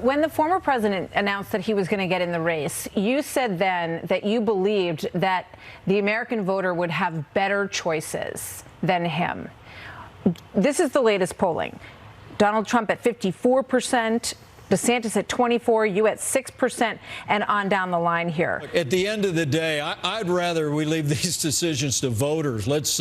When the former president announced that he was going to get in the race, you said then that you believed that the American voter would have better choices than him. This is the latest polling. Donald Trump at 54%. DeSantis at 24%, you at 6%, and on down the line here. At the end of the day, I'd rather we leave these decisions to voters. Let's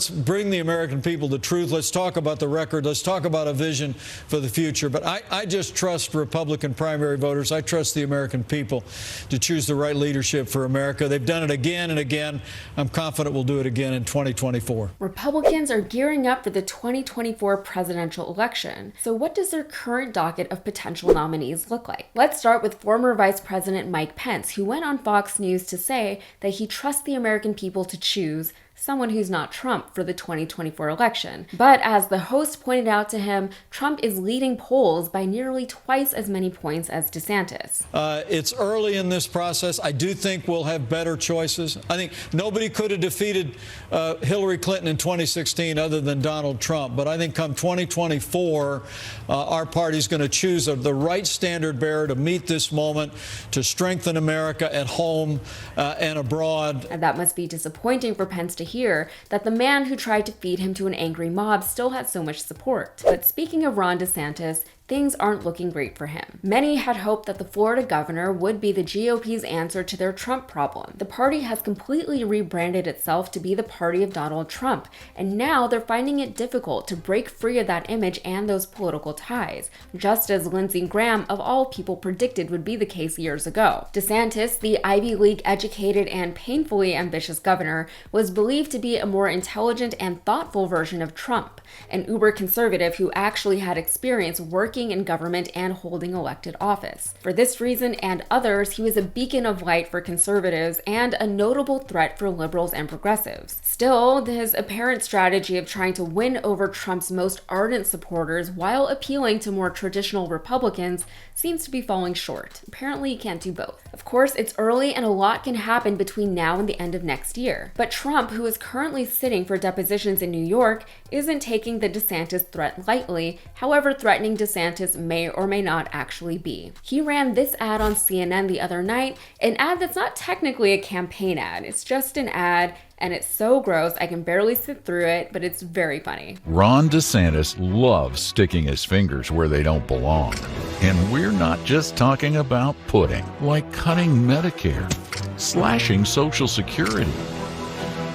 bring the American people the truth. Let's talk about the record. Let's talk about a vision for the future. But I just trust Republican primary voters. I trust the American people to choose the right leadership for America. They've done it again and again. I'm confident we'll do it again in 2024. Republicans are gearing up for the 2024 presidential election. So what does their current docket of potential nominees look like? Let's start with former Vice President Mike Pence, who went on Fox News to say that he trusts the American people to choose someone who's not Trump for the 2024 election. But as the host pointed out to him, Trump is leading polls by nearly twice as many points as DeSantis. It's early in this process. I do think we'll have better choices. I think nobody could have defeated Hillary Clinton in 2016 other than Donald Trump. But I think come 2024, our party's going to choose the right standard bearer to meet this moment, to strengthen America at home and abroad. And that must be disappointing for Pence to hear, that the man who tried to feed him to an angry mob still has so much support. But speaking of Ron DeSantis, things aren't looking great for him. Many had hoped that the Florida governor would be the GOP's answer to their Trump problem. The party has completely rebranded itself to be the party of Donald Trump, and now they're finding it difficult to break free of that image and those political ties, just as Lindsey Graham, of all people, predicted would be the case years ago. DeSantis, the Ivy League educated and painfully ambitious governor, was believed to be a more intelligent and thoughtful version of Trump, an uber conservative who actually had experience working in government and holding elected office. For this reason and others, he was a beacon of light for conservatives and a notable threat for liberals and progressives. Still, his apparent strategy of trying to win over Trump's most ardent supporters while appealing to more traditional Republicans seems to be falling short. Apparently, he can't do both. Of course, it's early and a lot can happen between now and the end of next year. But Trump, who is currently sitting for depositions in New York, isn't taking the DeSantis threat lightly, however threatening DeSantis may or may not actually be. He ran this ad on CNN the other night, an ad that's not technically a campaign ad. It's just an ad, and it's so gross I can barely sit through it, but it's very funny. Ron DeSantis loves sticking his fingers where they don't belong. And we're not just talking about pudding, like cutting Medicare, slashing Social Security,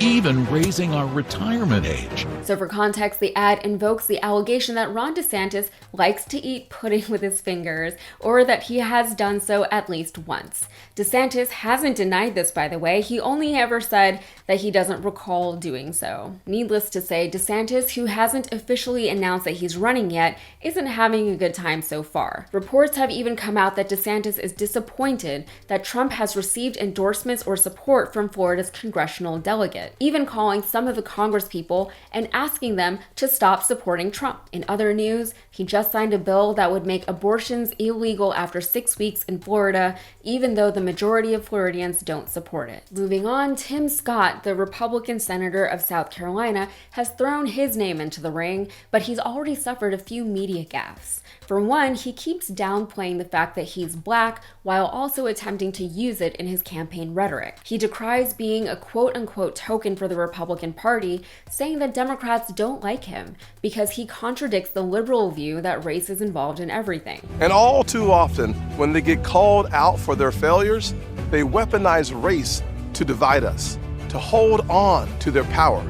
even raising our retirement age. So for context, the ad invokes the allegation that Ron DeSantis likes to eat pudding with his fingers, or that he has done so at least once. DeSantis hasn't denied this, by the way. He only ever said that he doesn't recall doing so. Needless to say, DeSantis, who hasn't officially announced that he's running yet, isn't having a good time so far. Reports have even come out that DeSantis is disappointed that Trump has received endorsements or support from Florida's congressional delegate, even calling some of the congresspeople and asking them to stop supporting Trump. In other news, he just signed a bill that would make abortions illegal after 6 weeks in Florida, even though the majority of Floridians don't support it. Moving on, Tim Scott, the Republican senator of South Carolina, has thrown his name into the ring, but he's already suffered a few media gaffes. For one, he keeps downplaying the fact that he's black while also attempting to use it in his campaign rhetoric. He decries being a quote-unquote token for the Republican Party, saying that Democrats don't like him because he contradicts the liberal view that race is involved in everything. And all too often, when they get called out for their failures, they weaponize race to divide us, to hold on to their power.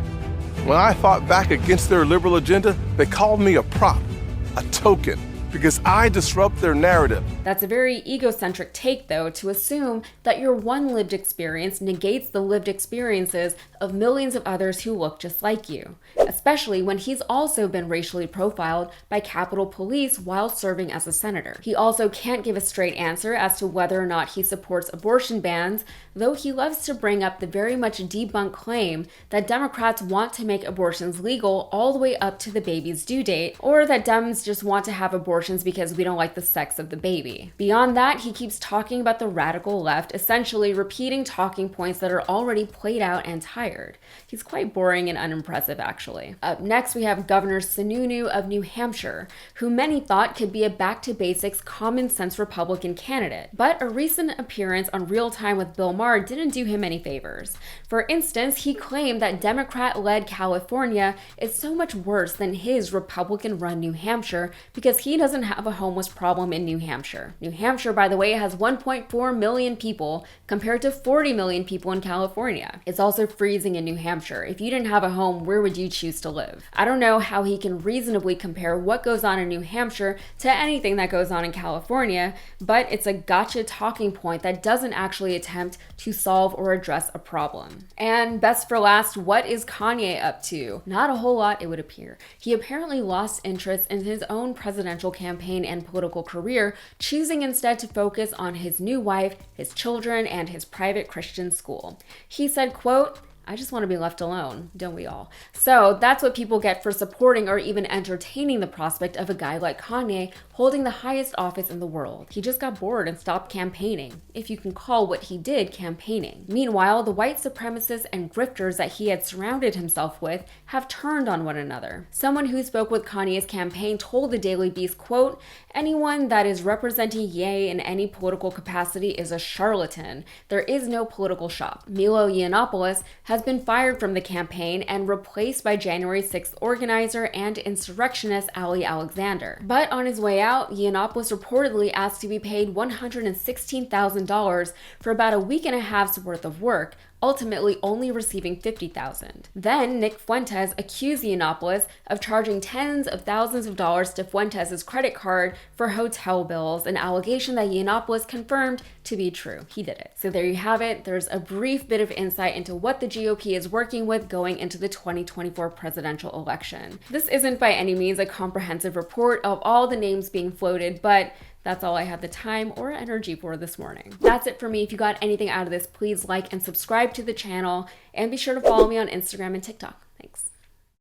When I fought back against their liberal agenda, they called me a prop, a token, because I disrupt their narrative. That's a very egocentric take, though, to assume that your one lived experience negates the lived experiences of millions of others who look just like you, especially when he's also been racially profiled by Capitol Police while serving as a senator. He also can't give a straight answer as to whether or not he supports abortion bans, though he loves to bring up the very much debunked claim that Democrats want to make abortions legal all the way up to the baby's due date, or that Dems just want to have abortions because we don't like the sex of the baby. Beyond that, he keeps talking about the radical left, essentially repeating talking points that are already played out and tired. fired. He's quite boring and unimpressive, actually. Up next, we have Governor Sununu of New Hampshire, who many thought could be a back-to-basics, common-sense Republican candidate. But a recent appearance on Real Time with Bill Maher didn't do him any favors. For instance, he claimed that Democrat-led California is so much worse than his Republican-run New Hampshire because he doesn't have a homeless problem in New Hampshire. New Hampshire, by the way, has 1.4 million people compared to 40 million people in California. It's also freezing in New Hampshire. If you didn't have a home, where would you choose to live? I don't know how he can reasonably compare what goes on in New Hampshire to anything that goes on in California, but it's a gotcha talking point that doesn't actually attempt to solve or address a problem. And best for last, what is Kanye up to? Not a whole lot, it would appear. He apparently lost interest in his own presidential campaign and political career, choosing instead to focus on his new wife, his children, and his private Christian school. He said, quote, "I just want to be left alone, don't we all?" So that's what people get for supporting or even entertaining the prospect of a guy like Kanye holding the highest office in the world. He just got bored and stopped campaigning, if you can call what he did campaigning. Meanwhile, the white supremacists and grifters that he had surrounded himself with have turned on one another. Someone who spoke with Kanye's campaign told the Daily Beast, quote, "Anyone that is representing Ye in any political capacity is a charlatan. There is no political shop." Milo Yiannopoulos has been fired from the campaign and replaced by January 6th organizer and insurrectionist Ali Alexander. But on his way out, Yiannopoulos reportedly asked to be paid $116,000 for about a week and a half's worth of work, ultimately only receiving $50,000. Then Nick Fuentes accused Yiannopoulos of charging tens of thousands of dollars to Fuentes' credit card for hotel bills, an allegation that Yiannopoulos confirmed to be true. He did it. So there you have it. There's a brief bit of insight into what the GOP is working with going into the 2024 presidential election. This isn't by any means a comprehensive report of all the names being floated, but that's all I had the time or energy for this morning. That's it for me. If you got anything out of this, please like and subscribe to the channel, and be sure to follow me on Instagram and TikTok. Thanks.